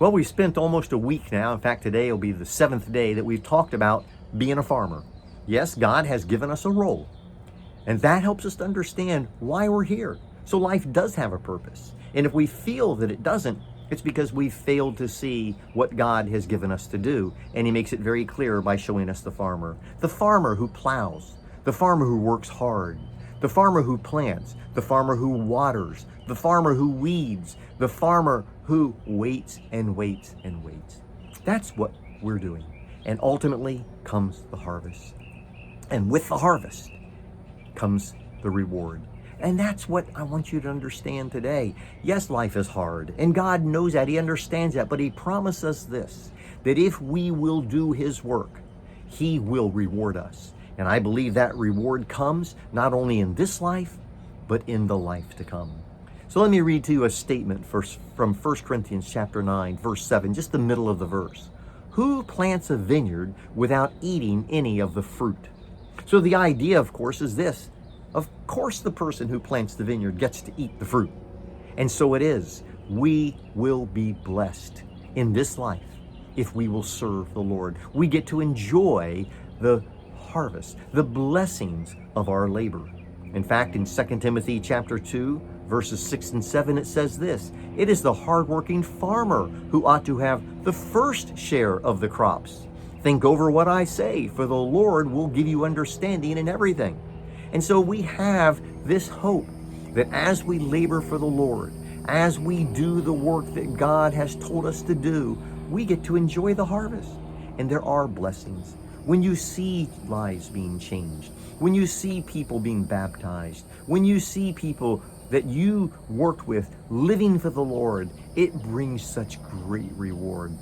Well, we've spent almost a week now. In fact, today will be the 7th day that we've talked about being a farmer. Yes, God has given us a role, and that helps us to understand why we're here. So life does have a purpose. And if we feel that it doesn't, it's because we've failed to see what God has given us to do. And he makes it very clear by showing us the farmer who plows, the farmer who works hard, the farmer who plants, the farmer who waters, the farmer who weeds, the farmer who waits and waits and waits. That's what we're doing. And ultimately comes the harvest. And with the harvest comes the reward. And that's what I want you to understand today. Yes, life is hard, and God knows that. He understands that, but he promised us this, that if we will do his work, he will reward us. And I believe that reward comes not only in this life, but in the life to come. So let me read to you a statement from 1 Corinthians chapter 9, verse 7, just the middle of the verse. Who plants a vineyard without eating any of the fruit? So the idea, of course, is this. Of course, the person who plants the vineyard gets to eat the fruit. And so it is. We will be blessed in this life if we will serve the Lord. We get to enjoy the harvest, the blessings of our labor. In fact, in 2 Timothy chapter 2, verses 6 and 7, it says this, it is the hardworking farmer who ought to have the first share of the crops. Think over what I say, for the Lord will give you understanding in everything. And so we have this hope that as we labor for the Lord, as we do the work that God has told us to do, we get to enjoy the harvest. And there are blessings. When you see lives being changed, when you see people being baptized, when you see people that you worked with living for the Lord, it brings such great reward.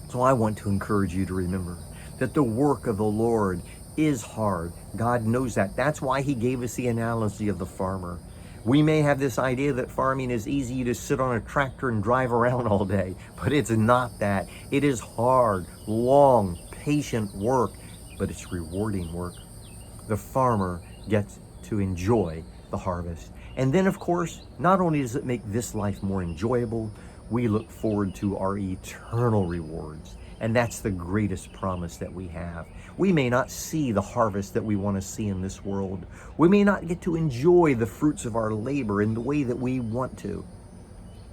So I want to encourage you to remember that the work of the Lord is hard. God knows that. That's why he gave us the analogy of the farmer. We may have this idea that farming is easy. You just sit on a tractor and drive around all day, but it's not that. It is hard, long, patient work, but it's rewarding work. The farmer gets to enjoy the harvest. And then, of course, not only does it make this life more enjoyable, we look forward to our eternal rewards. And that's the greatest promise that we have. We may not see the harvest that we want to see in this world. We may not get to enjoy the fruits of our labor in the way that we want to.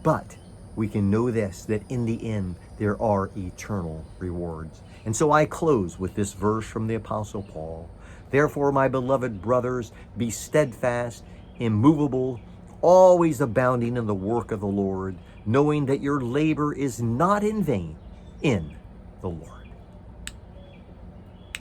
But we can know this, that in the end, there are eternal rewards. And so I close with this verse from the Apostle Paul. Therefore, my beloved brothers, be steadfast, immovable, always abounding in the work of the Lord, knowing that your labor is not in vain in the Lord.